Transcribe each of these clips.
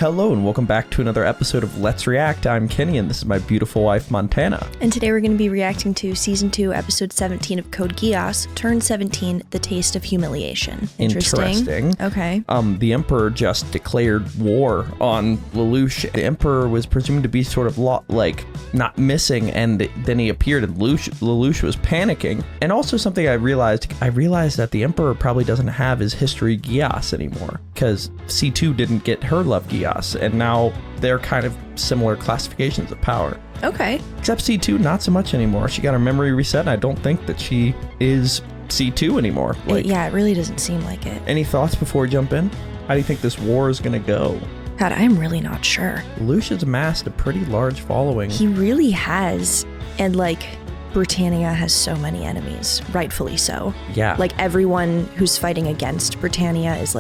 Hello and welcome back to another episode of Let's React. I'm Kenny and this is my beautiful wife, Montana. And today we're going to be reacting to Season 2, Episode 17 of Code Geass, Turn 17, The Taste of Humiliation. Interesting. Okay. The Emperor just declared war on Lelouch. The Emperor was presumed to be sort of not missing, and then he appeared and Lelouch was panicking. And also something I realized that the Emperor probably doesn't have his history Geass anymore, because C2 didn't get her love Geass. And now they're kind of similar classifications of power. Okay. Except C2, not so much anymore. She got her memory reset, and I don't think that she is C2 anymore. It really doesn't seem like it. Any thoughts before we jump in? How do you think this war is going to go? God, I'm really not sure. Lelouch has amassed a pretty large following. He really has. And Britannia has so many enemies, rightfully so. Yeah. Everyone who's fighting against Britannia is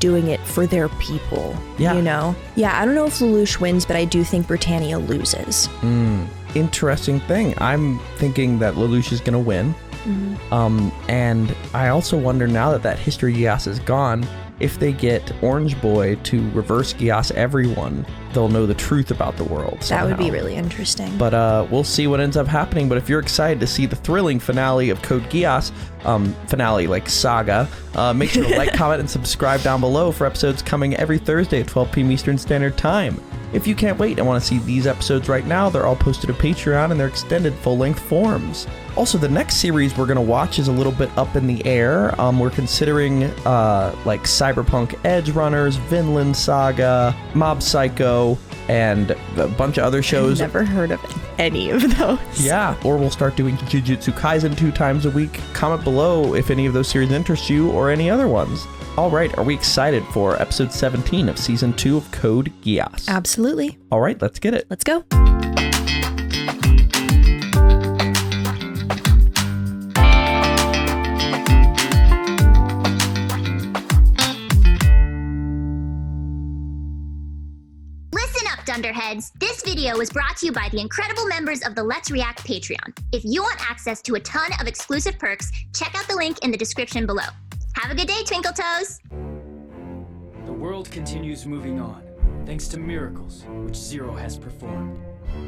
doing it for their people, you know? Yeah, I don't know if Lelouch wins, but I do think Britannia loses. Interesting thing. I'm thinking that Lelouch is going to win. Mm-hmm. And I also wonder, now that history Geass is gone, if they get Orange Boy to reverse Geass everyone, they'll know the truth about the world somehow. That would be really interesting. But we'll see what ends up happening. But if you're excited to see the thrilling finale of Code Geass, finale like saga, make sure to like, comment, and subscribe down below for episodes coming every Thursday at 12 p.m. Eastern Standard Time. If you can't wait and want to see these episodes right now, they're all posted to Patreon in their extended full-length forms. Also, the next series we're going to watch is a little bit up in the air. We're considering Cyberpunk Edge Runners, Vinland Saga, Mob Psycho, and a bunch of other shows. I've never heard of any of those. Yeah, or we'll start doing Jujutsu Kaisen 2 times a week. Comment below if any of those series interest you or any other ones. All right, are we excited for episode 17 of season 2 of Code Geass? Absolutely. All right, let's get it. Let's go. Dunderheads, this video was brought to you by the incredible members of the Let's React Patreon. If you want access to a ton of exclusive perks, check out the link in the description below. Have a good day, Twinkle Toes! The world continues moving on, thanks to miracles which Zero has performed.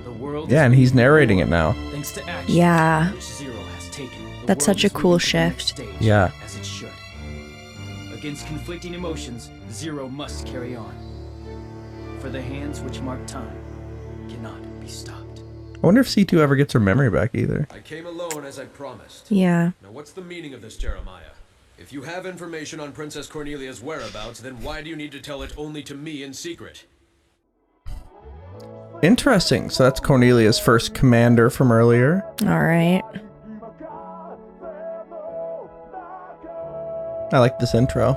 The world and he's narrating it now. Thanks to action which Zero has taken. That's such a cool shift. Yeah. As it should. Against conflicting emotions, Zero must carry on. For the hands which mark time cannot be stopped. I wonder if C2 ever gets her memory back either. I came alone as I promised. Yeah. Now what's the meaning of this, Jeremiah? If you have information on Princess Cornelia's whereabouts, then why do you need to tell it only to me in secret? Interesting. So that's Cornelia's first commander from earlier. All right. I like this intro.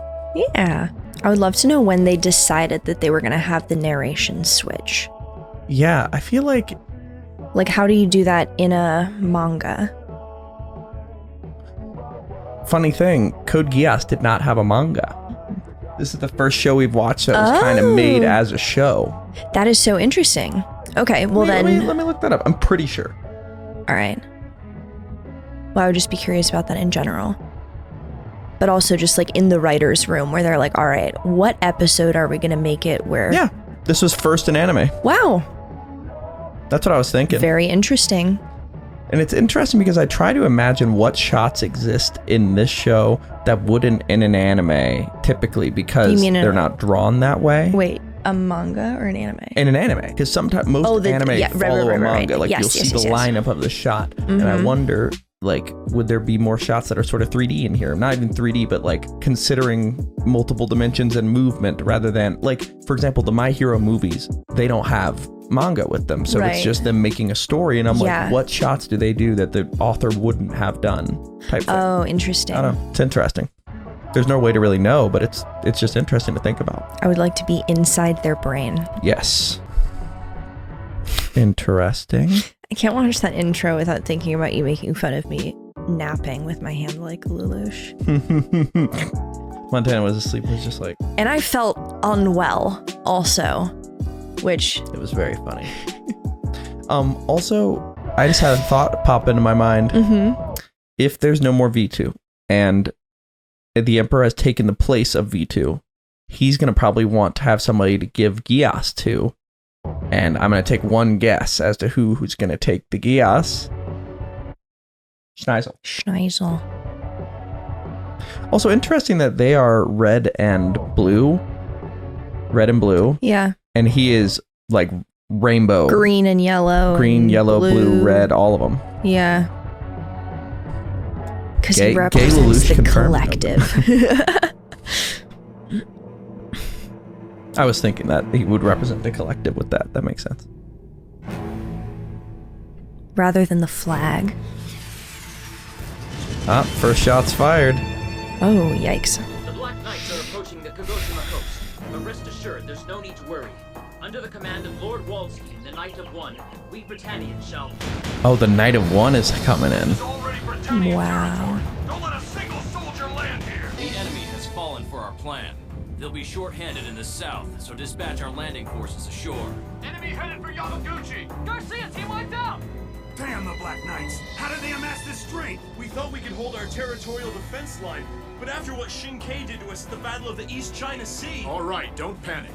Yeah. I would love to know when they decided that they were going to have the narration switch. Yeah, I feel like... how do you do that in a manga? Funny thing, Code Geass did not have a manga. This is the first show we've watched that was kind of made as a show. That is so interesting. Okay, well let me look that up. I'm pretty sure. All right. Well, I would just be curious about that in general. But also just in the writer's room where they're like, all right, what episode are we going to make it where... Yeah, this was first in anime. Wow. That's what I was thinking. Very interesting. And it's interesting because I try to imagine what shots exist in this show that wouldn't in an anime typically, because they're not drawn that way. Wait, a manga or an anime? In an anime, because sometimes most anime follow a manga. You'll see the lineup of the shot. Mm-hmm. And I wonder... would there be more shots that are sort of 3D in here? Not even 3D, but considering multiple dimensions and movement rather than, for example, the My Hero movies, they don't have manga with them. So it's just them making a story. And I'm what shots do they do that the author wouldn't have done? Type thing. Oh, interesting. I don't know. It's interesting. There's no way to really know, but it's just interesting to think about. I would like to be inside their brain. Yes. Interesting. I can't watch that intro without thinking about you making fun of me napping with my hand like Lelouch. Montana was asleep. It was just And I felt unwell also, which... It was very funny. Also, I just had a thought pop into my mind. Mm-hmm. If there's no more V2 and the Emperor has taken the place of V2, he's going to probably want to have somebody to give Geass to. And I'm going to take one guess as to who's going to take the Geass. Schneisel. Also interesting that they are red and blue. Red and blue. Yeah. And he is like rainbow. Green and yellow. Green, yellow, blue, red, all of them. Yeah. Because he Gay represents Lelouch the confirmed. collective. I was thinking that he would represent the collective with that. That makes sense. Rather than the flag. Ah, first shot's fired. Oh, yikes. The Black Knights are approaching the Kagoshima coast, but rest assured there's no need to worry. Under the command of Lord Waldstein, the Knight of One, we Britannian shall... Oh, the Knight of One is coming in. Wow. Don't let a single soldier land here. The enemy has fallen for our plan. They'll be short-handed in the south, so dispatch our landing forces ashore. Enemy headed for Yamaguchi. Garcia, team wiped out! Damn the Black Knights! How did they amass this strength? We thought we could hold our territorial defense line, but after what Shinkai did to us at the Battle of the East China Sea... All right, don't panic.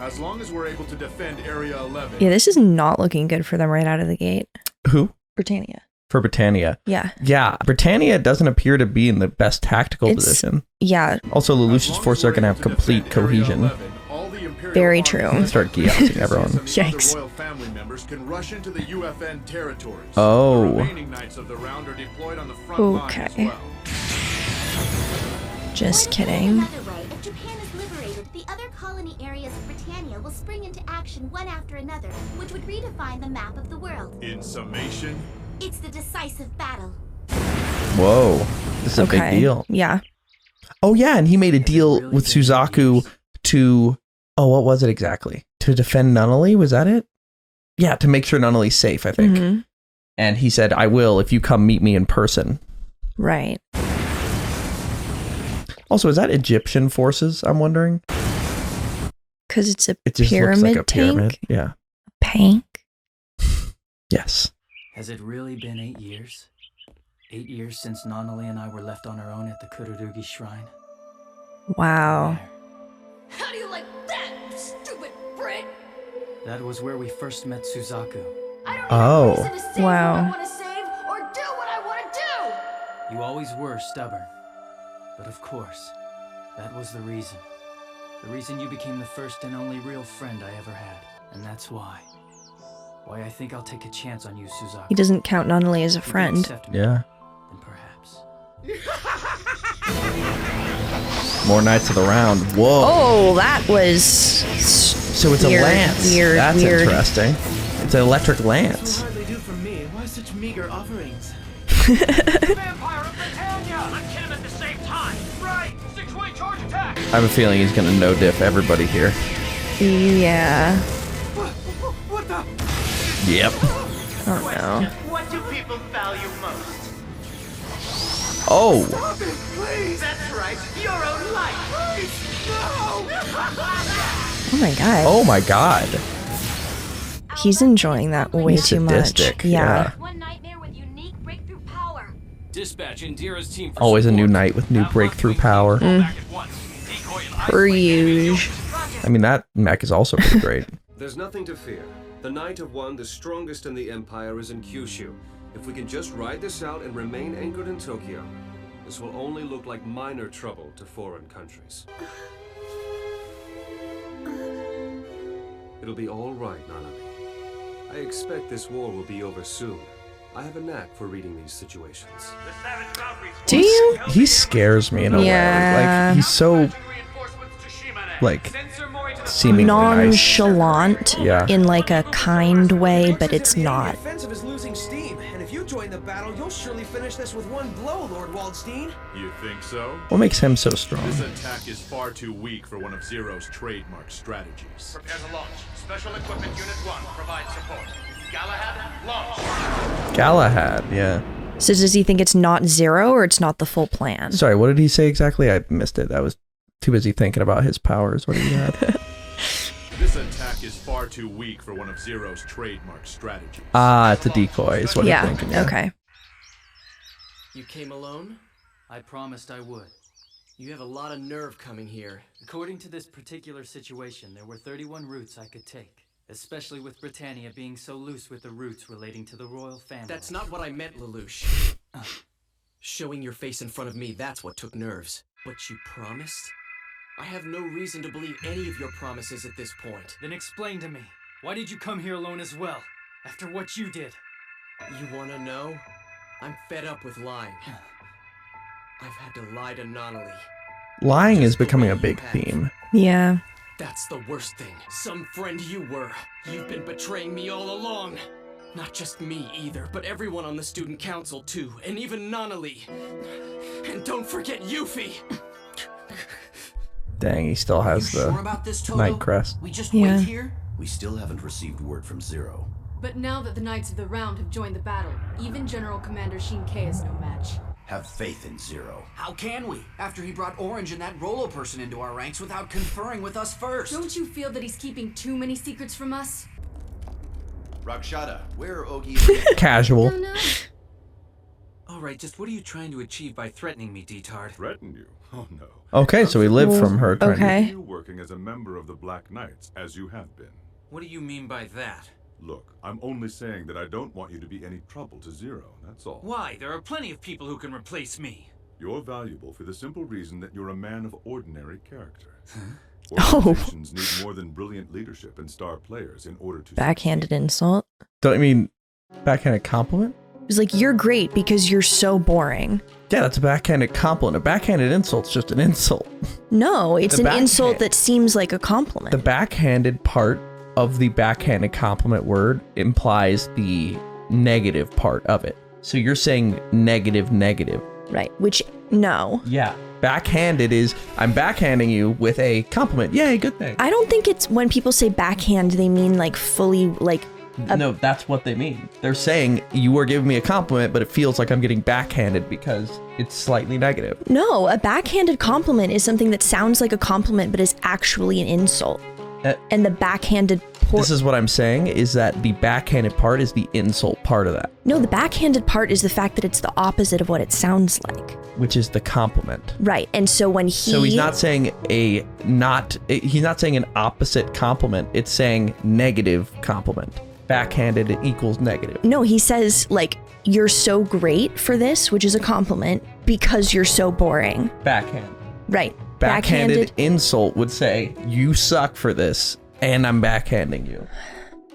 As long as we're able to defend Area 11... Yeah, this is not looking good for them right out of the gate. Who? Britannia. For Britannia. Yeah. Yeah, Britannia doesn't appear to be in the best tactical position. Yeah. Also, Lelouch's forces are going to have complete cohesion. Very true. Start Geassing everyone. Yikes. Royal family members can rush into the UFN territories. Oh. The remaining knights of the round are deployed on the front line as Okay. well. Just kidding. Another way, if Japan is liberated, the other colony areas of Britannia will spring into action one after another, which would redefine the map of the world. In summation, It's the decisive battle. Whoa. This is a big deal. Yeah. Oh, yeah, and he made a deal with Suzaku to... Oh, what was it exactly? To defend Nunnally? Was that it? Yeah, to make sure Nunnally's safe, I think. Mm-hmm. And he said, I will if you come meet me in person. Right. Also, is that Egyptian forces, I'm wondering? Because it's a It just pyramid looks like a tank? pyramid. Yeah. Pank? Yes. Has it really been 8 years? 8 years since Nunnally and I were left on our own at the Kururugi Shrine? Wow. There. How do you like that, you stupid Brit? That was where we first met Suzaku. I don't Oh. need a reason to save Wow. what I want to save or do what I want to do. You always were stubborn. But of course, that was the reason. The reason you became the first and only real friend I ever had. And that's why. Why I think I'll take a chance on you, Suzaku. He doesn't count Nunnally as a If you friend. accept me, Yeah. then perhaps. More Knights of the Round. Whoa. Oh, that was... So it's weird, a lance. weird, That's weird. interesting. It's an electric lance. hardly do for me. Why such meager offerings? Vampire of Britannia! Let's hit him at the same time! Right! Six-way charge attack! I have a feeling he's going to no-diff everybody here. Yeah. What the? Yep. Oh, no. What do people value most? Oh. Stop it, please! That's right, your own life! Please! No! Oh, my God. Oh my god. He's enjoying that way He's too sadistic. much. Yeah. One nightmare with unique breakthrough power. Dispatch Indira's team for Always a new support. night with new That breakthrough must be power. Back at once. Decoy and Per usual. I mean, that mech is also pretty great. There's nothing to fear. The Knight of One, the strongest in the Empire, is in Kyushu. If we can just ride this out and remain anchored in Tokyo, this will only look like minor trouble to foreign countries. It'll be all right, Nunnally. I expect this war will be over soon. I have a knack for reading these situations. Do you? He scares me in a way. Yeah. Like, he's so, like, seemingly nice. Nonchalant Yeah. in like a kind way, but it's not. The offensive is losing steam, and if you join the battle, you'll surely finish this with one blow, Lord Waldstein. You think so? What makes him so strong? This attack is far too weak for one of Zero's trademark strategies. Prepare to launch. Special Equipment Unit 1 provides support. Galahad, launch! Galahad, yeah. So does he think it's not Zero or it's not the full plan? Sorry, what did he say exactly? I missed it. I was too busy thinking about his powers. What did he have? This attack is far too weak for one of Zero's trademark strategies. Ah, it's a decoy is what Yeah. I'm thinking. Okay. You came alone? I promised I would. You have a lot of nerve coming here. According to this particular situation, there were 31 routes I could take. Especially with Britannia being so loose with the roots relating to the royal family. That's not what I meant, Lelouch. Showing your face in front of me, that's what took nerves. But you promised? I have no reason to believe any of your promises at this point. Then explain to me, why did you come here alone as well? After what you did? You wanna know? I'm fed up with lying. I've had to lie to Nunnally. Lying is becoming a big theme. Yeah. That's the worst thing. Some friend you were. You've been betraying me all along. Not just me either, but everyone on the student council too, and even Nunnally. And don't forget Yuffie. Dang, he still has the sure about this, Toto? night crest. We just Yeah. wait here? We still haven't received word from Zero. But now that the Knights of the Round have joined the battle, even General Commander Shinkai is no match. Have faith in Zero. How can we, after he brought Orange and that Rolo person into our ranks without conferring with us first? Don't you feel that he's keeping too many secrets from us? Rakshata, where are Ogi? Casual. No, no. Alright, just what are you trying to achieve by threatening me, D-Tard? Threaten you? Oh no. Okay, so we live from her. trying to- Okay. You working as a member of the Black Knights, as you have been. What do you mean by that? Look, I'm only saying that I don't want you to be any trouble to Zero, that's all. Why? There are plenty of people who can replace me. You're valuable for the simple reason that you're a man of ordinary character. Oh. Organizations need more than brilliant leadership and star players in order to Backhanded insult. Don't you mean backhanded compliment? It was like, you're great because you're so boring. Yeah, that's a backhanded compliment. A backhanded insult's just an insult. No, it's The an insult backhand- that seems like a compliment. The backhanded part of the backhanded compliment word implies the negative part of it. So you're saying negative. Right, which, no. Yeah. Backhanded is, I'm backhanding you with a compliment. Yay, good thing. I don't think it's, when people say backhand, they mean like fully, like, No, that's what they mean. They're saying you are giving me a compliment, but it feels like I'm getting backhanded because it's slightly negative. no, a backhanded compliment is something that sounds like a compliment but is actually an insult. And the backhanded This is what I'm saying, is that the backhanded part is the insult part of that, No, the backhanded part is the fact that it's the opposite of what it sounds like. which is the compliment. Right, and so when So he's not saying he's not saying an opposite compliment, it's saying negative compliment. Backhanded equals negative. No, he says, like, you're so great for this, which is a compliment, because you're so boring. Backhand. Right. Backhanded insult would say, you suck for this, and I'm backhanding you.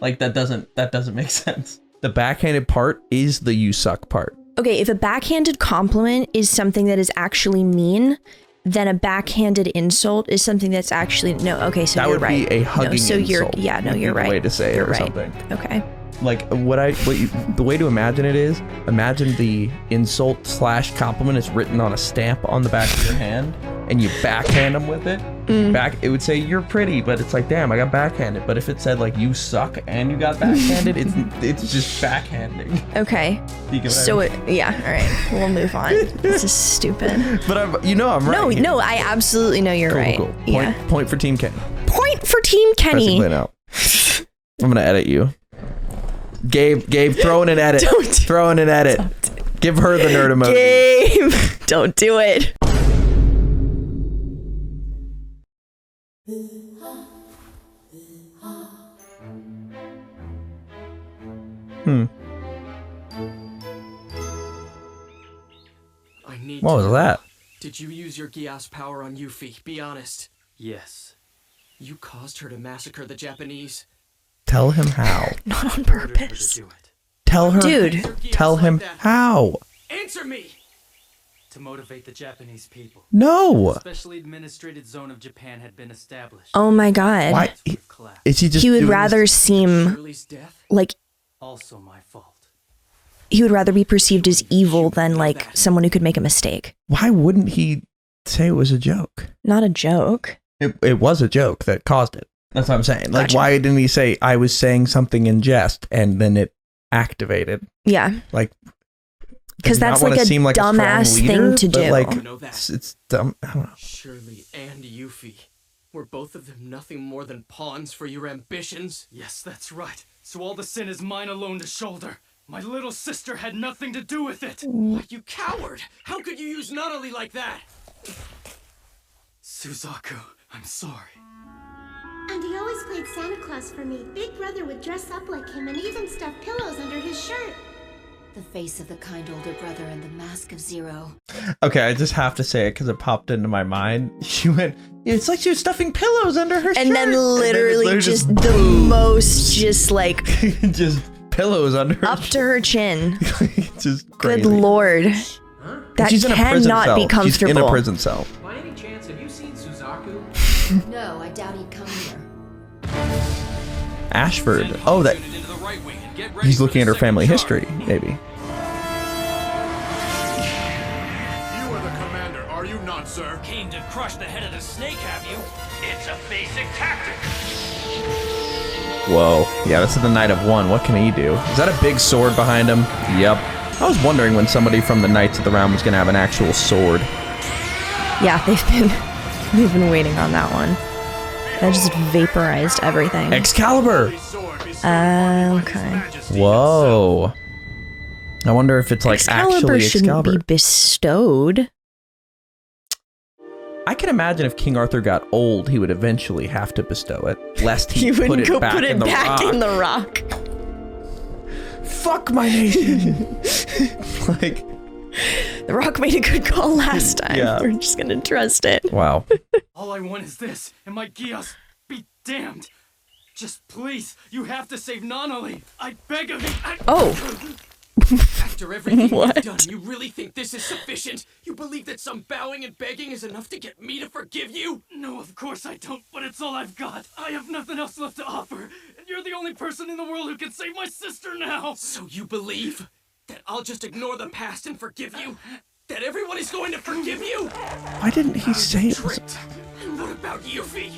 Like, that doesn't make sense. The backhanded part is the you suck part. Okay, if a backhanded compliment is something that is actually mean, then a backhanded insult is something that's actually no. Okay, so that you're would right. be a hugging no, so insult. you're would be you're the right. way to say you're it or right. something. Okay. Like the way to imagine it is, imagine the insult / compliment is written on a stamp on the back of your hand, and you backhand them with it. It would say you're pretty, but it's like, damn, I got backhanded. But if it said like you suck and you got backhanded, it's just backhanding. Okay. You get what So I mean? yeah, all right. We'll move on. This is stupid. But I'm right. No, I absolutely know you're right. Cool. Yeah. Point for Team Kenny. Point for Team Kenny. Pressing play now. I'm gonna edit you. Gabe, throw in an edit. Throw in an edit. Give her the nerd emoji. Gabe, don't do it. I need What to was know. that? Did you use your Geass power on Yuffie? Be honest. Yes. You caused her to massacre the Japanese? Tell him how. Not on Ordered her to purpose. do it. Tell her. Dude. Tell him how. Answer me! To motivate the Japanese people. No. A specially administrated zone of Japan had been established. Oh my god. Why? Is he just? He would doing rather this? seem Shirley's death? like Also my fault. he would rather be perceived as evil than like someone who could make a mistake. Why wouldn't he say it was a joke? Not a joke. It was a joke that caused it. That's what I'm saying. Like, Gotcha. why didn't he say I was saying something in jest and then it activated? Yeah. Like, Because does he not that's wanna like a seem like a strong dumbass leader? thing to But, do. like, You know that. it's dumb. I don't know. Shirley and Yuffie. Were both of them nothing more than pawns for your ambitions? Yes, that's right. So all the sin is mine alone to shoulder. My little sister had nothing to do with it. You coward! How could you use Nunnally like that? Suzaku, I'm sorry. And he always played Santa Claus for me. Big Brother would dress up like him and even stuff pillows under his shirt. The face of the kind older brother and the mask of Zero. Okay, I just have to say it because it popped into my mind. She went, it's like she was stuffing pillows under her shirt. And then literally just the boom. most, just like... just pillows under her up to her chin. Just crazy. Good lord. Huh? That She's in a prison cannot cell. be comfortable. She's in a prison cell. By any chance, have you seen Suzaku? No, I doubt he'd come here. Ashford. Oh, that... He's looking at her family history, maybe. You are the commander, are you not, sir? Came to crush the head of the snake, have you? It's a basic tactic. Whoa. Yeah, this is the Knight of One. What can he do? Is that a big sword behind him? Yep. I was wondering when somebody from the Knights of the Round was going to have an actual sword. Yeah, they've been waiting on that one. That just vaporized everything. Excalibur! Okay. Whoa. I wonder if it's like Excalibur actually shouldn't Excalibur. be bestowed. I can imagine if King Arthur got old, he would eventually have to bestow it, lest he You put wouldn't it go back put it in the back rock. in the rock. Fuck my nation! Like... The rock made a good call last time. Yeah. We're just gonna trust it. Wow. All I want is this, and my Geass be damned. Just please, you have to save Nunnally. I beg of you. Oh. After everything What? you've done, you really think this is sufficient? You believe that some bowing and begging is enough to get me to forgive you? No, of course I don't, but it's all I've got. I have nothing else left to offer, and you're the only person in the world who can save my sister now. So you believe that I'll just ignore the past and forgive you? That everyone is going to forgive you? Why didn't he say it? Tricked. And what about Yuffie?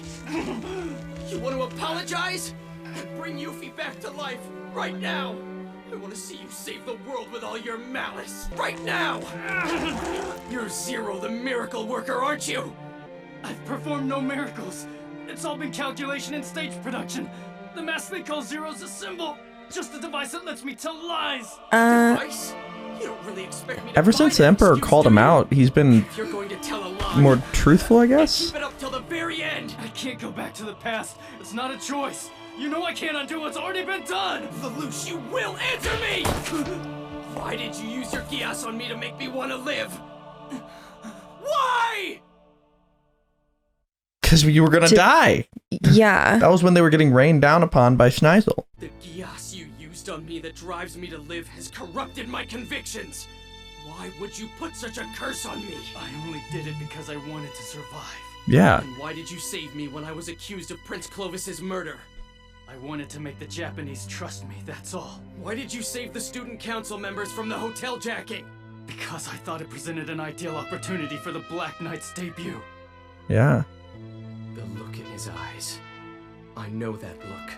You want to apologize? And bring Yuffie back to life right now. I want to see you save the world with all your malice right now. You're Zero, the miracle worker, aren't you? I've performed no miracles. It's all been calculation and stage production. The mask they call Zero's a symbol. Just a device that lets me tell lies. Device? You don't really expect me to Ever buy since the that Emperor excuse, called do him you? out, he's been If you're going to tell a lie, more truthful, I guess? keep it up till the very end. I can't go back to the past. It's not a choice. You know I can't undo what's already been done. Lelouch, you will answer me! Why did you use your Geass on me to make me want to live? Why? Because you were gonna die. Yeah. That was when they were getting rained down upon by Schneisel. The Geass you used on me that drives me to live has corrupted my convictions. Why would you put such a curse on me? I only did it because I wanted to survive. Yeah. And why did you save me when I was accused of Prince Clovis's murder? I wanted to make the Japanese trust me, that's all. Why did you save the student council members from the hotel jacking? Because I thought it presented an ideal opportunity for the Black Knight's debut. Yeah. The look in his eyes. I know that look.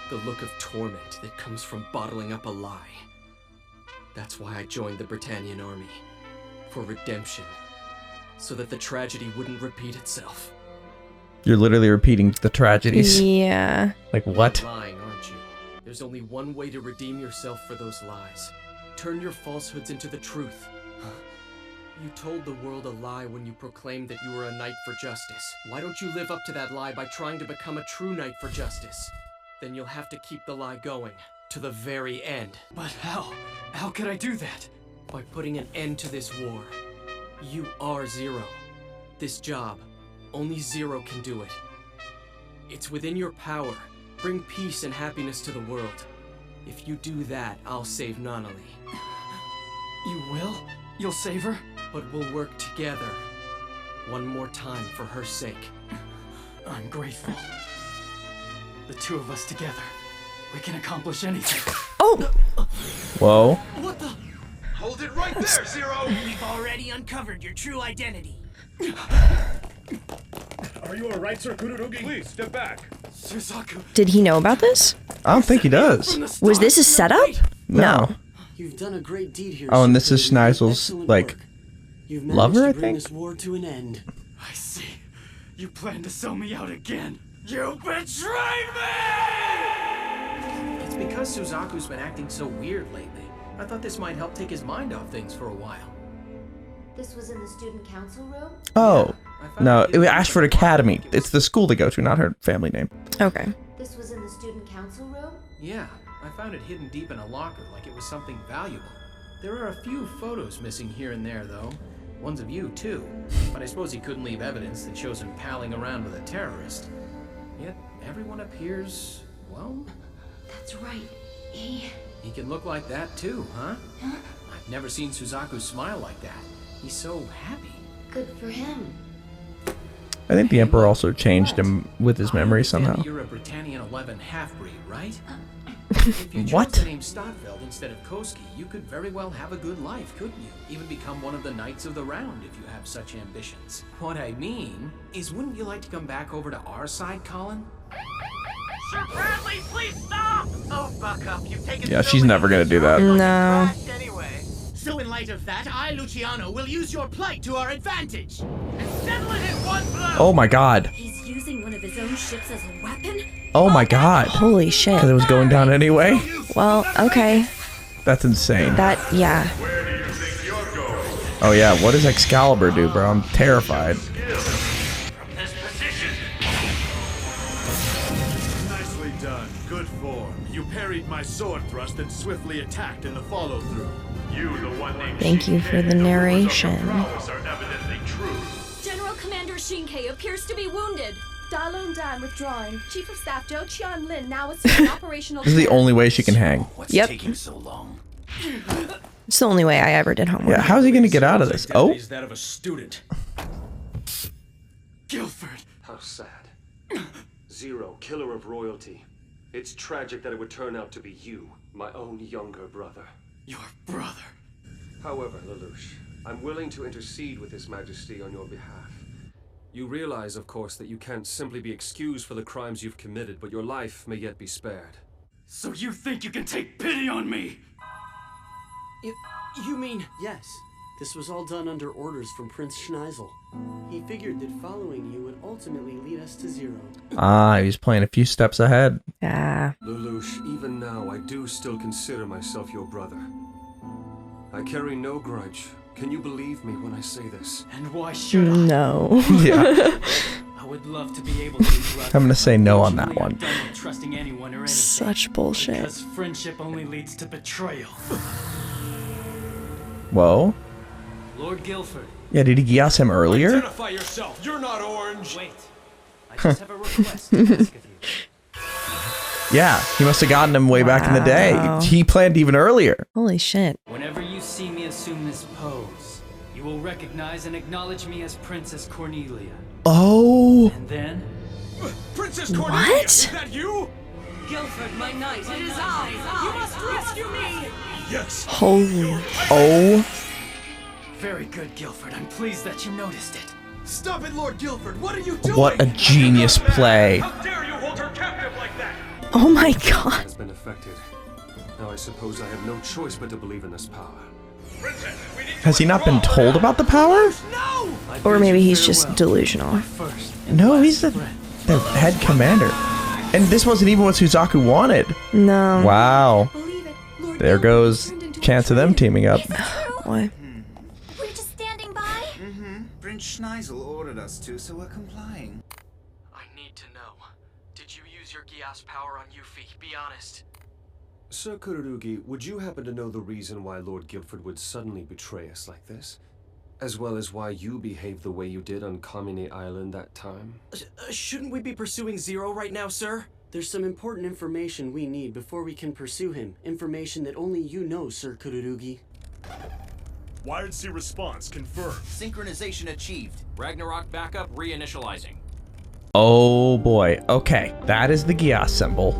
The look of torment that comes from bottling up a lie. That's why I joined the Britannian army. For redemption. So that the tragedy wouldn't repeat itself. You're literally repeating the tragedies. Yeah. Like what? You're lying, aren't you? There's only one way to redeem yourself for those lies. Turn your falsehoods into the truth. You told the world a lie when you proclaimed that you were a knight for justice. Why don't you live up to that lie by trying to become a true knight for justice? Then you'll have to keep the lie going. To the very end. But how? How could I do that? By putting an end to this war. You are Zero. This job, only Zero can do it. It's within your power. Bring peace and happiness to the world. If you do that, I'll save Nunnally. You will? You'll save her? But we'll work together. One more time for her sake. I'm grateful. The two of us together. We can accomplish anything. Oh! Whoa. What the? Hold it right there, Zero! We've already uncovered your true identity. Are you alright, Sir Kururugi? Please, step back. Suzaku. Did he know about this? I don't think he does. Was this a setup? No. You've done a great deed here. Oh, and this is Schneissel's, like, You've lover, I to bring think? this war to an end. I see. You plan to sell me out again. You betrayed me! It's because Suzaku's been acting so weird lately. I thought this might help take his mind off things for a while. This was in the student council room? Oh. No, it was Ashford Academy. It's the school they go to, not her family name. Okay. This was in the student council room? Yeah, I found it hidden deep in a locker like it was something valuable. There are a few photos missing here and there, though. Ones of you, too. But I suppose he couldn't leave evidence that shows him palling around with a terrorist. Yet, everyone appears, well... That's right. He can look like that, too, huh? I've never seen Suzaku smile like that. He's so happy. Good for him. I think the Emperor also changed him with his memory somehow. You're a Britannian 11 half-breed, right? If you chose What? the name Stadtfeld instead of Koski, you could very well have a good life, couldn't you? Even become one of the Knights of the Round if you have such ambitions. What I mean is, wouldn't you like to come back over to our side, Colin? Sir Bradley, please stop! Oh, buck up. You've taken Yeah, she's never gonna do that. No. Anyway. So in light of that, I, Luciano, will use your plight to our advantage. And settle it in one blow! Oh my god. He's using one of his own ships as a weapon? Oh my god. Holy shit. Because it was going down anyway? Well, okay. That's insane. That, yeah. Oh yeah, what does Excalibur do, bro? I'm terrified. Nicely done. Good form. You parried my sword thrust and swiftly attacked in the follow-through. You, the one named Thank you for the narration. prowess are evidently true. General Commander Shinkei appears to be wounded. Dalun Dan withdrawing. Chief of Staff Zhou Qianlin now assuming operational. This is the only way she can hang. What's Yep. taking so long? It's the only way I ever did homework. Yeah, how's he gonna get out of this? Oh, Is that of a student. Guilford. How sad. Zero, killer of royalty. It's tragic that it would turn out to be you, my own younger brother. Your brother. However, Lelouch, I'm willing to intercede with His Majesty on your behalf. You realize, of course, that you can't simply be excused for the crimes you've committed, but your life may yet be spared. So you think you can take pity on me? You mean... Yes. This was all done under orders from Prince Schneisel. He figured that following you would ultimately lead us to Zero. ah, he's playing a few steps ahead. Yeah. Lelouch, even now, I do still consider myself your brother. I carry no grudge. Can you believe me when I say this? And why should I? No. Yeah. I would love to be able to. I'm gonna say no on that one. I'm done with trusting anyone or anything. Such bullshit. Because friendship only leads to betrayal. Whoa. Lord Guilford. Yeah, did he Geass him earlier? Identify yourself. You're not orange. Wait. I just have a request to ask of you. Yeah, he must have gotten him way back in the day. Wow. He planned even earlier. Holy shit. Whenever you see me assume this pose, you will recognize and acknowledge me as Princess Cornelia. Oh. And then... Princess Cornelia! What? Is that you? Guilford, my knight, it is I! You must rescue me! Yes. Holy. Oh. Very good, Guilford. I'm pleased that you noticed it. Stop it, Lord Guilford! What are you doing? What a genius play. How dare you hold her captive like that? Oh my god. Has been affected. Now I suppose I have no choice but to believe in this power. Has he not been told about the power? Or maybe he's just delusional. No, he's the head commander. And this wasn't even what Suzaku wanted. No. Wow. There goes chance of them teaming up. What? We're just standing by? Prince Schneisel ordered us to, so we're complying. I need to know. Did you use your Geass power on Yuffie? Be honest. Sir Kururugi, would you happen to know the reason why Lord Guilford would suddenly betray us like this? As well as why you behaved the way you did on Kamine Island that time? Shouldn't we be pursuing Zero right now, sir? There's some important information we need before we can pursue him. Information that only you know, Sir Kururugi. Wired C response confirmed. Synchronization achieved. Ragnarok backup reinitializing. Oh boy. Okay, that is the Geass symbol.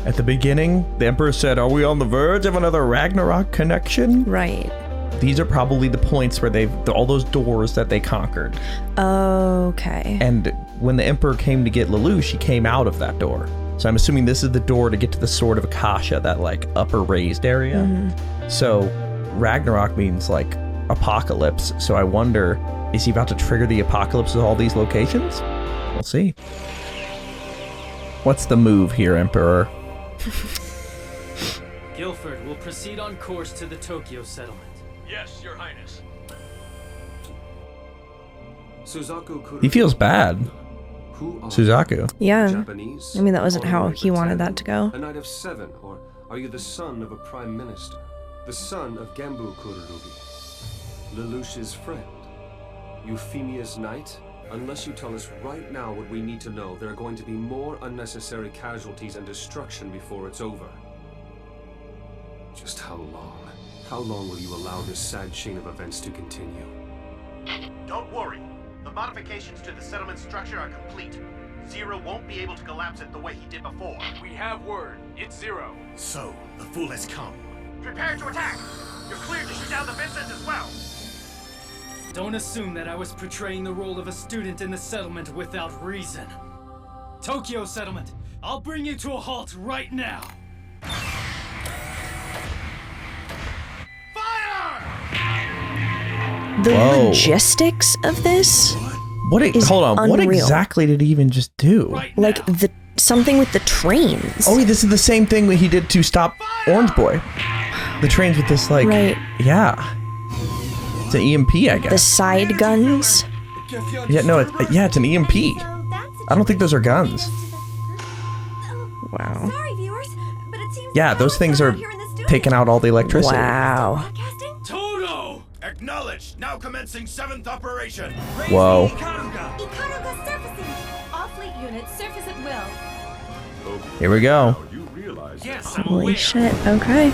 At the beginning, the Emperor said, are we on the verge of another Ragnarok connection? Right. These are probably the points where all those doors that they conquered. Okay. And when the Emperor came to get Lelouch, he came out of that door. So I'm assuming this is the door to get to the Sword of Akasha, that like upper raised area. So Ragnarok means like apocalypse. So I wonder, is he about to trigger the apocalypse of all these locations? We'll see. What's the move here, Emperor? Guilford will proceed on course to the Tokyo settlement. Yes, Your Highness. Suzaku could He feels bad. Who are Suzaku. Yeah. Japanese? I mean, that wasn't how Honorary he wanted that Britannian? to go. A knight of 7, or are you the son of a prime minister? The son of Gambu Kururugi? Lelouch's friend? Euphemia's knight? Unless you tell us right now what we need to know, there are going to be more unnecessary casualties and destruction before it's over. Just how long? How long will you allow this sad chain of events to continue? Don't worry. The modifications to the settlement structure are complete. Zero won't be able to collapse it the way he did before. We have word. It's Zero. So, the fool has come. Prepare to attack! You're cleared to shoot down the Vincent as well. Don't assume that I was portraying the role of a student in the settlement without reason. Tokyo settlement, I'll bring you to a halt right now. The Whoa. logistics of this What? Hold on. What unreal. exactly did he even just do? Like something with the trains. Oh, this is the same thing that he did to stop Orange Boy. The trains with this, like, Right. yeah. It's an EMP, I guess. The side guns. Yeah, no, it's an EMP. I don't think those are guns. Wow. Sorry, viewers, but it seems Yeah, those things are taking out all the electricity. Wow. Toto! Acknowledged. Now commencing 7th operation. Whoa. Ikaruga surfacing. All fleet units surface at will. Here we go. Yes, Holy shit. Okay.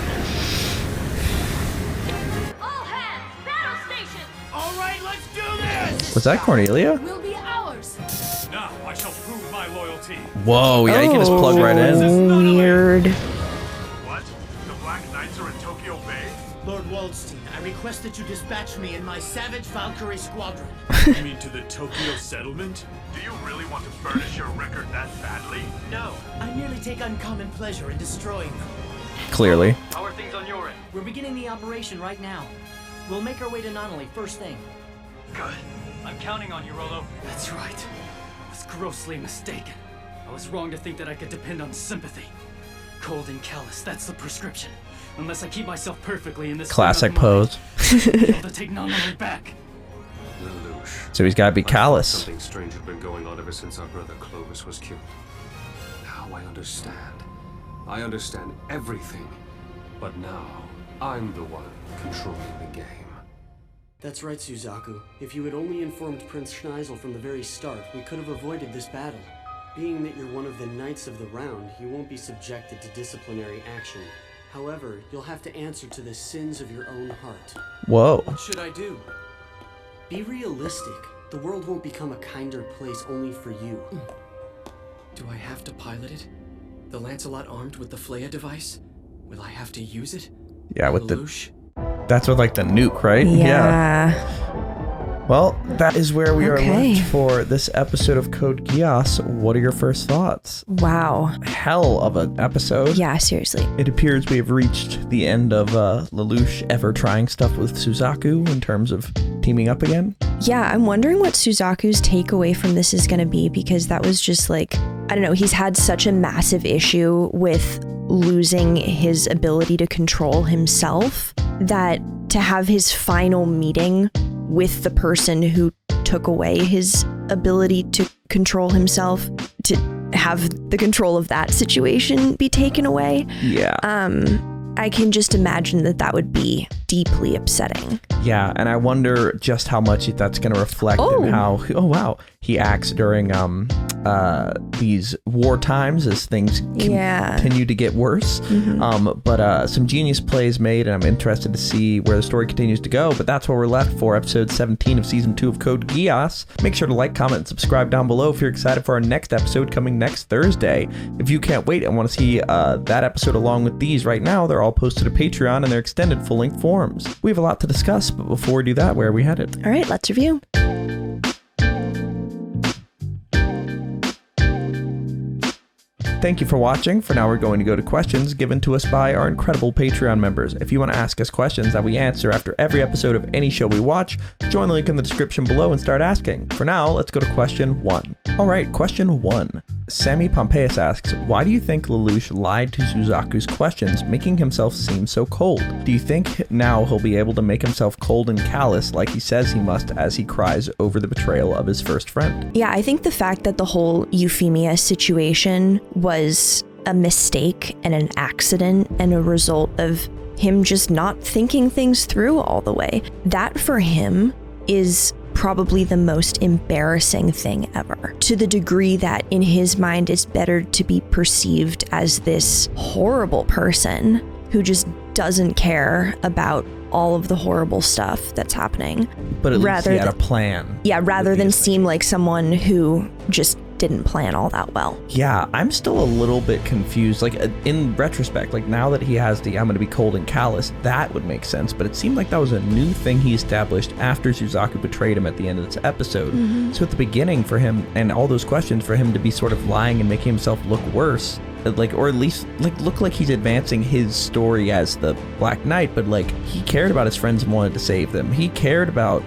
All right, let's do this. Was that Cornelia? Will be ours. Now I shall prove my loyalty. Whoa, yeah, you can just plug right in. Weird. What? The Black Knights are in Tokyo Bay? Lord Waldstein, I request that you dispatch me in my Savage Valkyrie squadron. You mean to the Tokyo settlement? Do you really want to burnish your record that badly? No, I merely take uncommon pleasure in destroying them. Clearly. How are things on your end? We're beginning the operation right now. We'll make our way to Nunnally first thing. Good. I'm counting on you, Rolo. That's right. I was grossly mistaken. I was wrong to think that I could depend on sympathy. Cold and callous, that's the prescription. Unless I keep myself perfectly in this Classic frame of mind, pose. I'll be able to take Nunnally back. Lelouch. So he's got to be I thought callous. Something strange had been going on ever since our brother Clovis was killed. Now I understand. I understand everything. But now, I'm the one controlling the game. That's right, Suzaku. If you had only informed Prince Schneisel from the very start, we could have avoided this battle. Being that you're one of the Knights of the Round, you won't be subjected to disciplinary action. However, you'll have to answer to the sins of your own heart. Whoa. What should I do? Be realistic. The world won't become a kinder place only for you. Do I have to pilot it? The Lancelot armed with the Flea device? Will I have to use it? Yeah, with Lelouch? That's with like the nuke, right? Yeah. Well, that is where we are Okay. left for this episode of Code Geass. What are your first thoughts? Wow. Hell of an episode. Yeah, seriously. It appears we have reached the end of Lelouch ever trying stuff with Suzaku in terms of teaming up again. Yeah, I'm wondering what Suzaku's takeaway from this is going to be, because that was just like, I don't know, he's had such a massive issue with losing his ability to control himself that to have his final meeting with the person who took away his ability to control himself, to have the control of that situation be taken away. Yeah. I can just imagine that that would be deeply upsetting. Yeah, and I wonder just how much that's going to reflect in how, he acts during these war times as things continue to get worse. But some genius plays made, and I'm interested to see where the story continues to go. But that's where we're left for episode 17 of season 2 of Code Geass. Make sure to like, comment, and subscribe down below if you're excited for our next episode coming next Thursday. If you can't wait and want to see that episode along with these right now, they're all posted to Patreon in their extended full-length forms. We have a lot to discuss, but before we do that, where are we headed? All right, let's review. Thank you for watching. For now, we're going to go to questions given to us by our incredible Patreon members. If you want to ask us questions that we answer after every episode of any show we watch, join the link in the description below and start asking. For now, let's go to question 1. All right, question 1. Sammy Pompeius asks, why do you think Lelouch lied to Suzaku's questions, making himself seem so cold? Do you think now he'll be able to make himself cold and callous like he says he must as he cries over the betrayal of his first friend? Yeah, I think the fact that the whole Euphemia situation was a mistake and an accident and a result of him just not thinking things through all the way, that for him is probably the most embarrassing thing ever, to the degree that in his mind it's better to be perceived as this horrible person who just doesn't care about all of the horrible stuff that's happening. But at least he had a plan. Yeah, rather than seem like someone who just didn't plan all that well. Yeah, I'm still a little bit confused. Like, in retrospect, like now that he has the I'm gonna be cold and callous, that would make sense. But it seemed like that was a new thing he established after Suzaku betrayed him at the end of this episode. So at the beginning for him, and all those questions for him to be sort of lying and making himself look worse, like, or at least like look like he's advancing his story as the Black Knight, but like he cared about his friends and wanted to save them. He cared about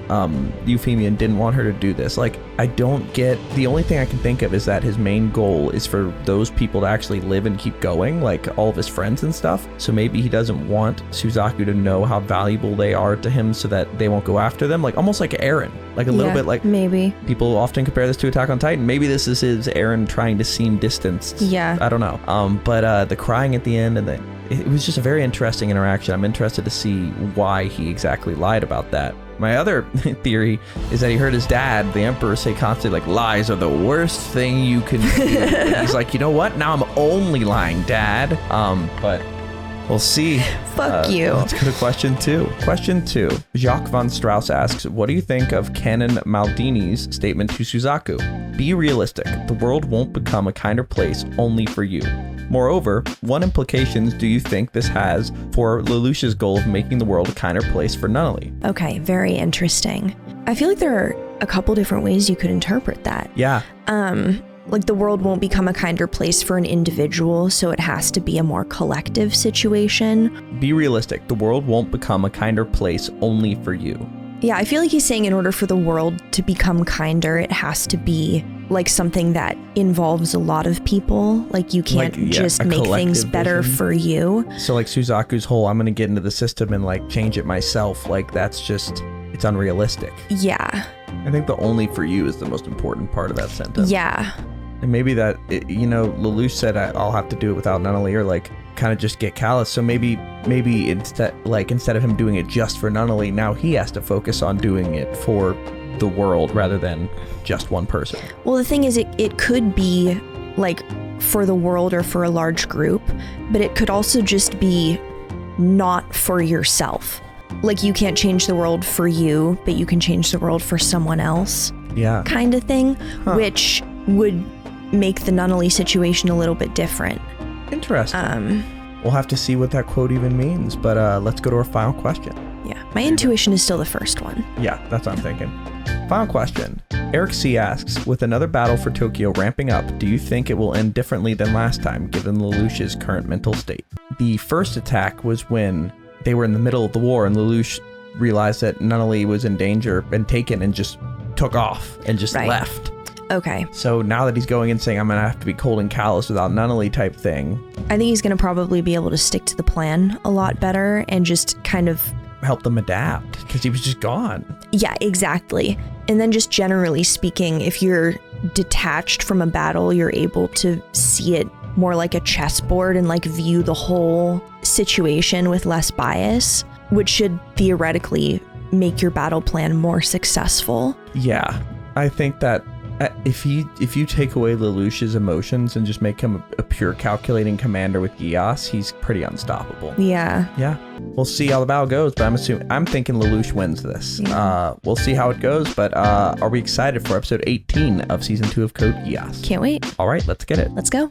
Euphemia and didn't want her to do this. Like, I don't get, the only thing I can think of is that his main goal is for those people to actually live and keep going, like all of his friends and stuff. So maybe he doesn't want Suzaku to know how valuable they are to him so that they won't go after them, like almost like Eren, like a little bit like, maybe people often compare this to Attack on Titan. Maybe this is his Eren trying to seem distanced. Yeah, I don't know. But the crying at the end, and it was just a very interesting interaction. I'm interested to see why he exactly lied about that. My other theory is that he heard his dad, the Emperor, say constantly, like, lies are the worst thing you can do. And he's like, you know what? Now I'm only lying, Dad. But we'll see. Fuck you. Let's go to question 2. Question 2. Jacques von Strauss asks, what do you think of Canon Maldini's statement to Suzaku? Be realistic. The world won't become a kinder place only for you. Moreover, what implications do you think this has for Lelouch's goal of making the world a kinder place for Nunnally? Okay, very interesting. I feel like there are a couple different ways you could interpret that. Yeah. Like the world won't become a kinder place for an individual, so it has to be a more collective situation. Be realistic. The world won't become a kinder place only for you. Yeah, I feel like he's saying in order for the world to become kinder, it has to be like something that involves a lot of people. Like you can't just make things better for you. So like Suzaku's whole, I'm going to get into the system and like change it myself. Like that's just, it's unrealistic. Yeah. I think the only for you is the most important part of that sentence. Yeah. And maybe that, Lelouch said I'll have to do it without Nunnally, or like kind of just get callous. So maybe instead of him doing it just for Nunnally, now he has to focus on doing it for the world rather than just one person. Well, the thing is, it could be like for the world or for a large group, but it could also just be not for yourself. Like you can't change the world for you, but you can change the world for someone else. Yeah. Kind of thing, which would make the Nunnally situation a little bit different. Interesting. We'll have to see what that quote even means, but let's go to our final question. Yeah, my intuition is still the first one. Yeah, that's what I'm thinking. Final question. Eric C. asks, with another battle for Tokyo ramping up, do you think it will end differently than last time, given Lelouch's current mental state? The first attack was when they were in the middle of the war and Lelouch realized that Nunnally was in danger and taken and just took off and just left. Okay. So now that he's going and saying, I'm going to have to be cold and callous without Nunnally type thing. I think he's going to probably be able to stick to the plan a lot better and just kind of help them adapt because he was just gone. Yeah, exactly. And then just generally speaking, if you're detached from a battle, you're able to see it more like a chessboard and like view the whole situation with less bias, which should theoretically make your battle plan more successful. Yeah, I think that if you take away Lelouch's emotions and just make him a pure calculating commander with Geass, he's pretty unstoppable. Yeah. Yeah. We'll see how the battle goes, but I'm thinking Lelouch wins this. Yeah. We'll see how it goes, but are we excited for episode 18 of season 2 of Code Geass? Can't wait. All right, let's get it. Let's go.